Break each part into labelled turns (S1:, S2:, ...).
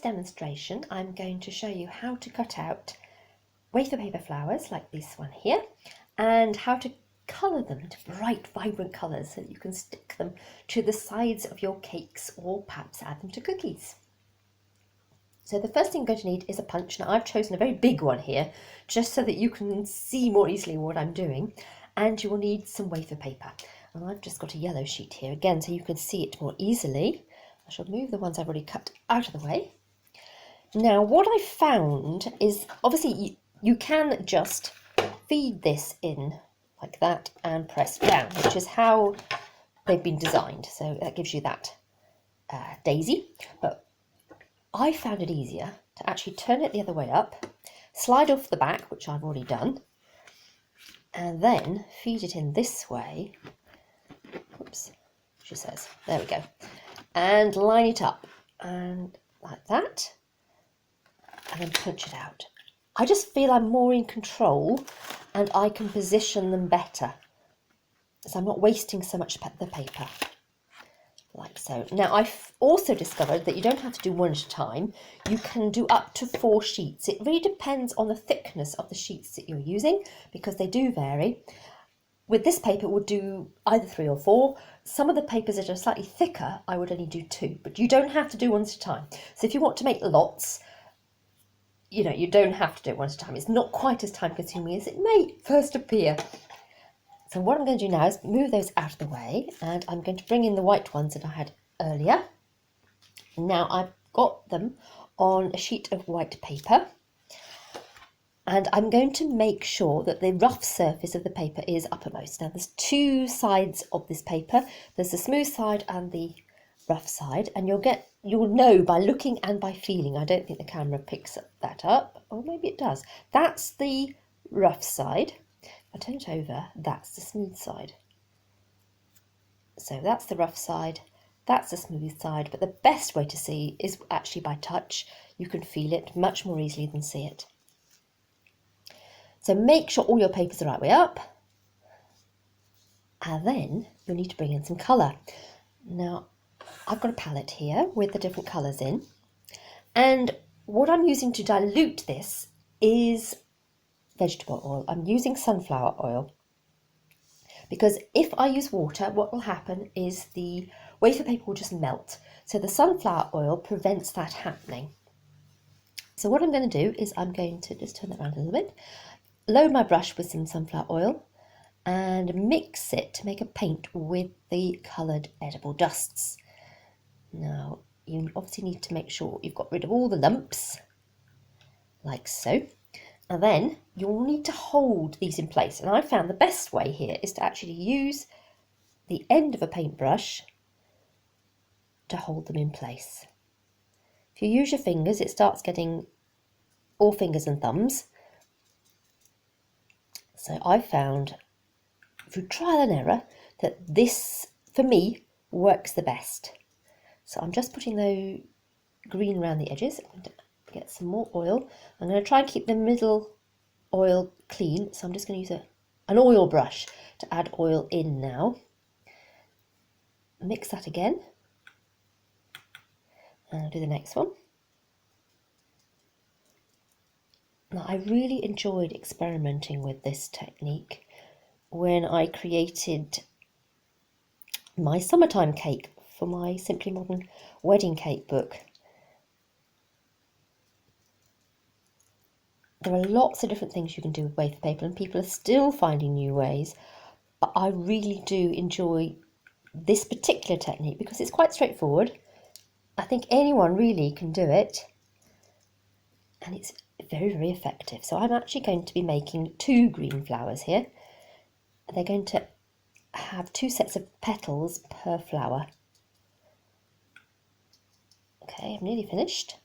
S1: demonstration, I'm going to show you how to cut out wafer paper flowers like this one here, and how to colour them into bright, vibrant colours so that you can stick them to the sides of your cakes or perhaps add them to cookies. So the first thing you're going to need is a punch. Now I've chosen a very big one here just so that you can see more easily what I'm doing, and you will need some wafer paper. And I've just got a yellow sheet here again so you can see it more easily. I shall move the ones I've already cut out of the way. Now what I found is obviously you can just feed this in like that and press down, which is how they've been designed. So that gives you that daisy. But I found it easier to actually turn it the other way up, slide off the back, which I've already done, and then feed it in this way. Oops, she says. There we go. And line it up and like that, and then punch it out. I just feel I'm more in control and I can position them better, so I'm not wasting so much the paper, like so. Now I've also discovered that you don't have to do one at a time. You can do up to 4 sheets. It really depends on the thickness of the sheets that you're using, because they do vary. With this paper, it would do either 3 or 4. Some of the papers that are slightly thicker, I would only do 2, but you don't have to do one at a time. So if you want to make lots, you don't have to do it one at a time. It's not quite as time consuming as it may first appear. So what I'm going to do now is move those out of the way, and I'm going to bring in the white ones that I had earlier. Now I've got them on a sheet of white paper, and I'm going to make sure that the rough surface of the paper is uppermost. Now there's 2 sides of this paper. There's the smooth side and the rough side, and you'll know by looking and by feeling. I don't think the camera picks that up, or maybe it does. That's the rough side. If I turn it over, that's the smooth side. So that's the rough side, that's the smooth side, but the best way to see is actually by touch. You can feel it much more easily than see it. So make sure all your papers are right way up, and then you'll need to bring in some colour. Now I've got a palette here with the different colours in, and what I'm using to dilute this is vegetable oil. I'm using sunflower oil, because if I use water, what will happen is the wafer paper will just melt. So the sunflower oil prevents that happening. So what I'm going to do is I'm going to just turn that around a little bit, load my brush with some sunflower oil and mix it to make a paint with the coloured edible dusts. Now you obviously need to make sure you've got rid of all the lumps, like so, and then you'll need to hold these in place. And I found the best way here is to actually use the end of a paintbrush to hold them in place. If you use your fingers, it starts getting all fingers and thumbs. So I found through trial and error that this, for me, works the best. So I'm just putting the green around the edges. I'm going to get some more oil. I'm going to try and keep the middle oil clean, so I'm just going to use an oil brush to add oil in now. Mix that again, and I'll do the next one. Now I really enjoyed experimenting with this technique when I created my summertime cake for my Simply Modern wedding cake book. There are lots of different things you can do with wafer paper, and people are still finding new ways, but I really do enjoy this particular technique because it's quite straightforward. I think anyone really can do it, and it's very, very effective. So I'm actually going to be making 2 green flowers here. They're going to have 2 sets of petals per flower. Okay, I'm nearly finished.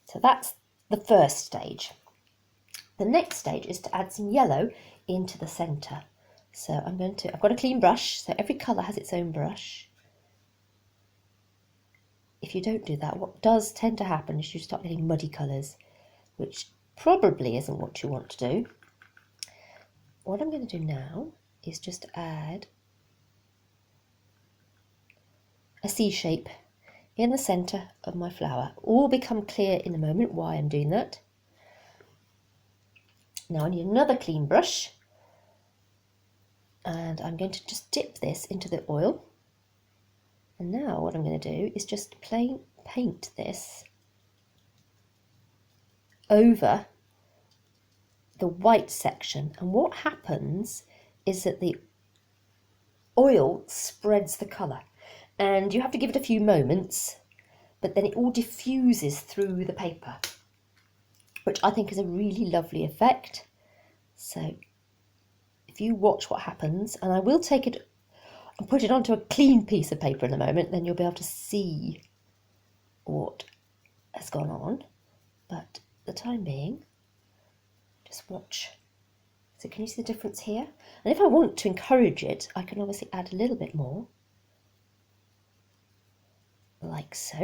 S1: So that's the first stage. The next stage is to add some yellow into the centre. So I've got a clean brush, so every colour has its own brush. If you don't do that, what does tend to happen is you start getting muddy colours, which probably isn't what you want to do. What I'm going to do now is just add a C shape in the centre of my flower. All become clear in a moment why I'm doing that. Now I need another clean brush, and I'm going to just dip this into the oil. And now what I'm going to do is just plain paint this over the white section. And what happens is that the oil spreads the colour, and you have to give it a few moments, but then it all diffuses through the paper, which I think is a really lovely effect. So if you watch what happens, and I will take it and put it onto a clean piece of paper in a moment, then you'll be able to see what has gone on. But for the time being, just watch. So can you see the difference here? And if I want to encourage it, I can obviously add a little bit more, like so.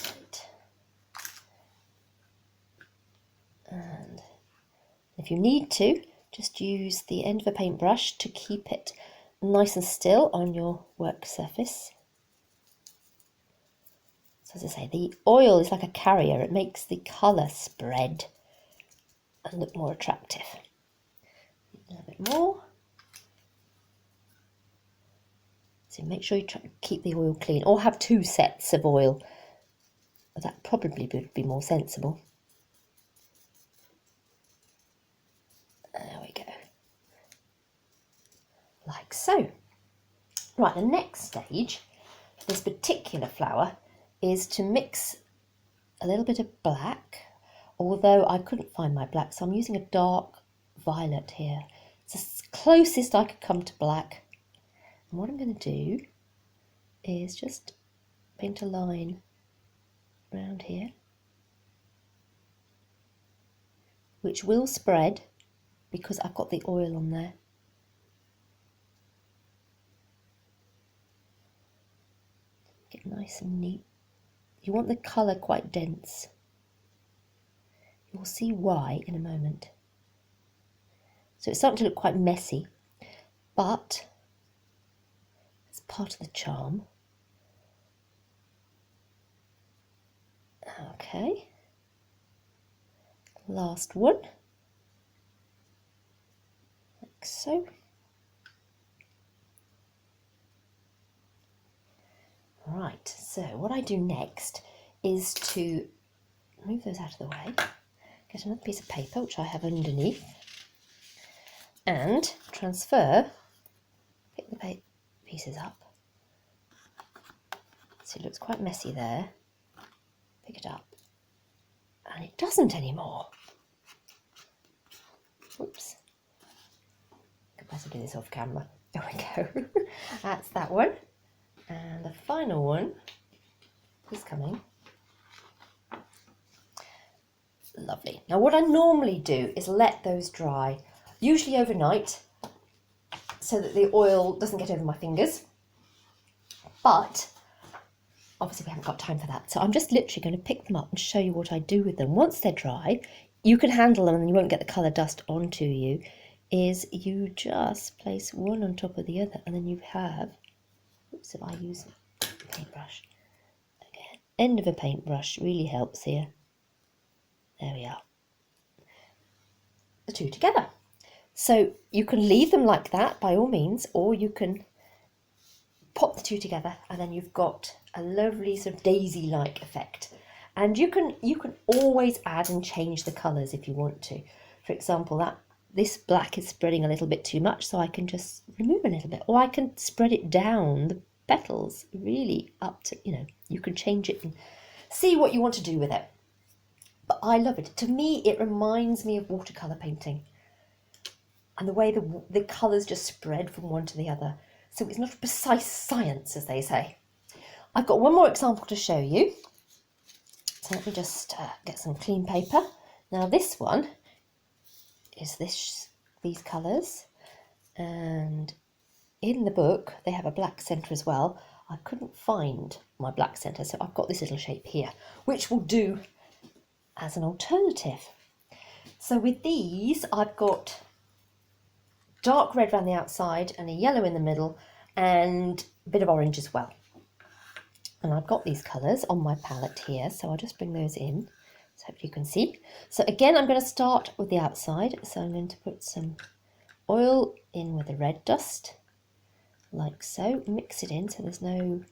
S1: Right. And if you need to, just use the end of a paintbrush to keep it nice and still on your work surface. So as I say, the oil is like a carrier. It makes the colour spread and look more attractive. A little bit more. So make sure you try to keep the oil clean, or have two sets of oil. That probably would be more sensible. There we go. Like so. Right, the next stage for this particular flower is to mix a little bit of black, although I couldn't find my black, so I'm using a dark violet here. It's the closest I could come to black. And what I'm going to do is just paint a line around here, which will spread because I've got the oil on there. Get nice and neat. You want the colour quite dense. You'll see why in a moment. So it's starting to look quite messy, but it's part of the charm. Okay, last one, like so. Right, so what I do next is to move those out of the way, get another piece of paper, which I have underneath, and transfer, pick the pieces up. So it looks quite messy there. Pick it up, and it doesn't anymore. Oops. Could better do this off camera. There we go. That's that one. And the final one is coming. Lovely. Now what I normally do is let those dry, usually overnight, so that the oil doesn't get over my fingers. But obviously we haven't got time for that, so I'm just literally going to pick them up and show you what I do with them. Once they're dry, you can handle them and you won't get the colour dust onto you, is you just place one on top of the other, and then you have, oops, if I use a paintbrush, again, end of a paintbrush really helps here. There we are. The two together. So you can leave them like that by all means, or you can pop the two together, and then you've got a lovely sort of daisy-like effect. And you can always add and change the colours if you want to. For example, this black is spreading a little bit too much, so I can just remove a little bit, or I can spread it down the petals, really up to, you can change it and see what you want to do with it. But I love it. To me, it reminds me of watercolour painting, and the way the colours just spread from one to the other. So it's not a precise science, as they say. I've got one more example to show you. So let me just get some clean paper. Now this one is these colours, and in the book they have a black centre as well. I couldn't find my black centre, so I've got this little shape here, which will do as an alternative. So with these, I've got dark red around the outside and a yellow in the middle and a bit of orange as well. And I've got these colours on my palette here, so I'll just bring those in so hopefully you can see. So again, I'm going to start with the outside. So I'm going to put some oil in with the red dust, like so. Mix it in so there's no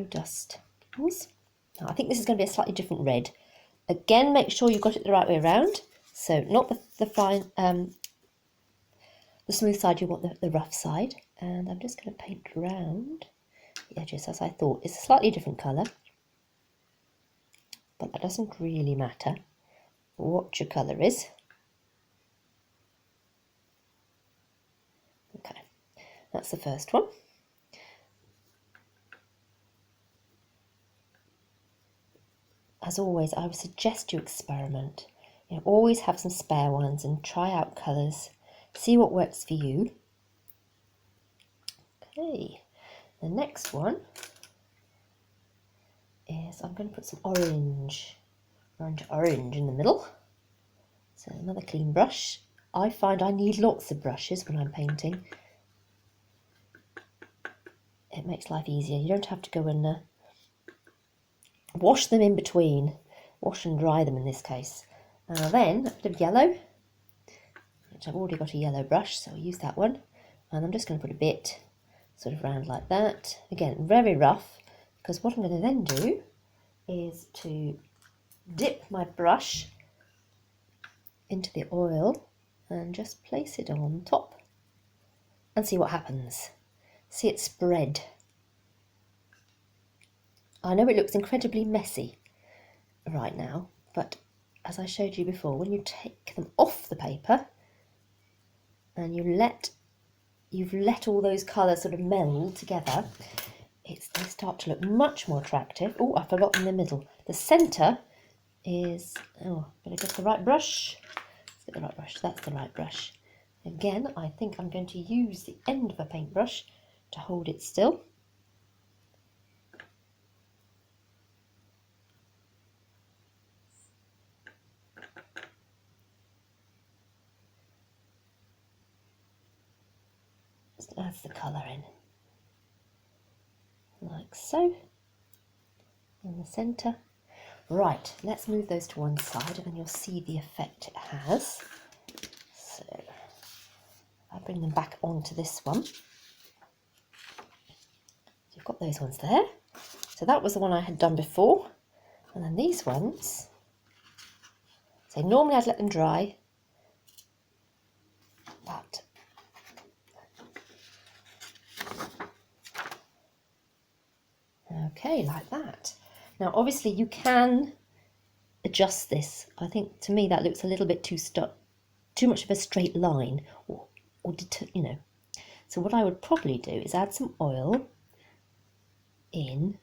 S1: dust. Now I think this is going to be a slightly different red. Again, make sure you've got it the right way around. So not the fine, the smooth side, you want the rough side. And I'm just going to paint around the edges as I thought. It's a slightly different colour, but that doesn't really matter what your colour is. Okay, that's the first one. As always, I would suggest you experiment. You know, always have some spare ones and try out colours. See what works for you. Okay, the next one is I'm going to put some orange in the middle. So another clean brush. I find I need lots of brushes when I'm painting. It makes life easier. You don't have to go and wash them in between. Wash and dry them in this case. Then a bit of yellow, which I've already got a yellow brush, so I'll use that one. And I'm just going to put a bit sort of round like that. Again, very rough, because what I'm going to then do is to dip my brush into the oil and just place it on top and see what happens. See it spread. I know it looks incredibly messy right now, but as I showed you before, when you take them off the paper and you've let all those colours sort of meld together, they start to look much more attractive. Oh, I've forgotten the middle. The centre is, better get the right brush. Let's get the right brush. That's the right brush. Again, I think I'm going to use the end of a paintbrush to hold it still. Just adds the colour in, like so, in the centre. Right, let's move those to one side and then you'll see the effect it has. So I'll bring them back onto this one. You've got those ones there. So that was the one I had done before. And then these ones, so normally I'd let them dry, but okay, like that. Now obviously you can adjust this. I think to me that looks a little bit too much of a straight line, or you know. So what I would probably do is add some oil in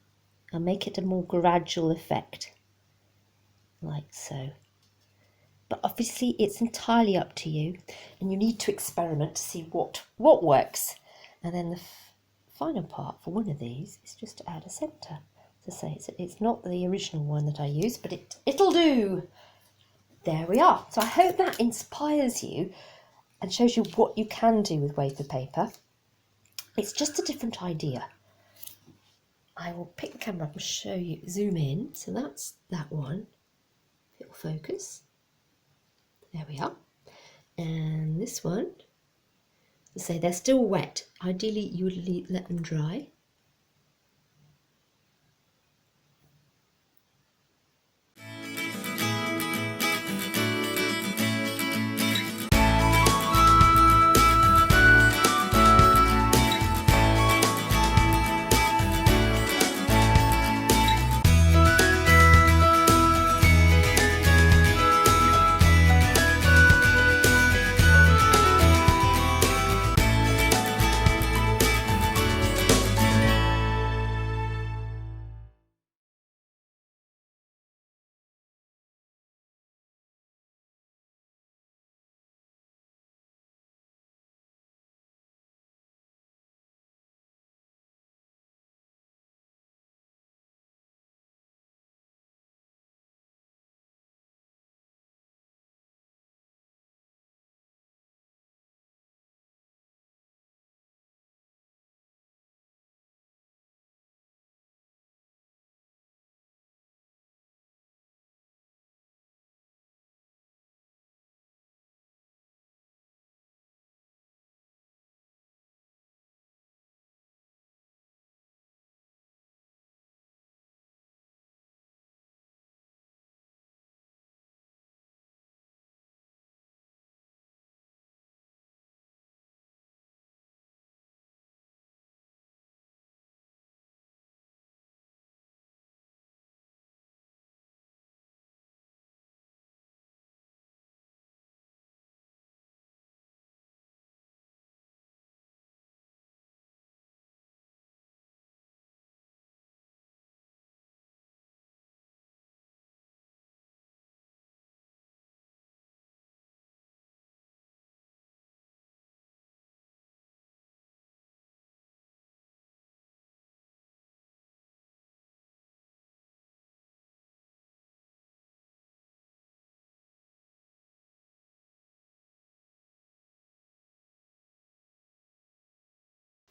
S1: and make it a more gradual effect, like so. But obviously it's entirely up to you, and you need to experiment to see what works. And then the final part for one of these is just to add a centre. To say it's not the original one that I used, but it'll do. There we are. So I hope that inspires you and shows you what you can do with wafer paper. It's just a different idea. I will pick the camera up and show you, zoom in. So that's that one. It'll focus. There we are. And this one, to say they're still wet. Ideally you would let them dry.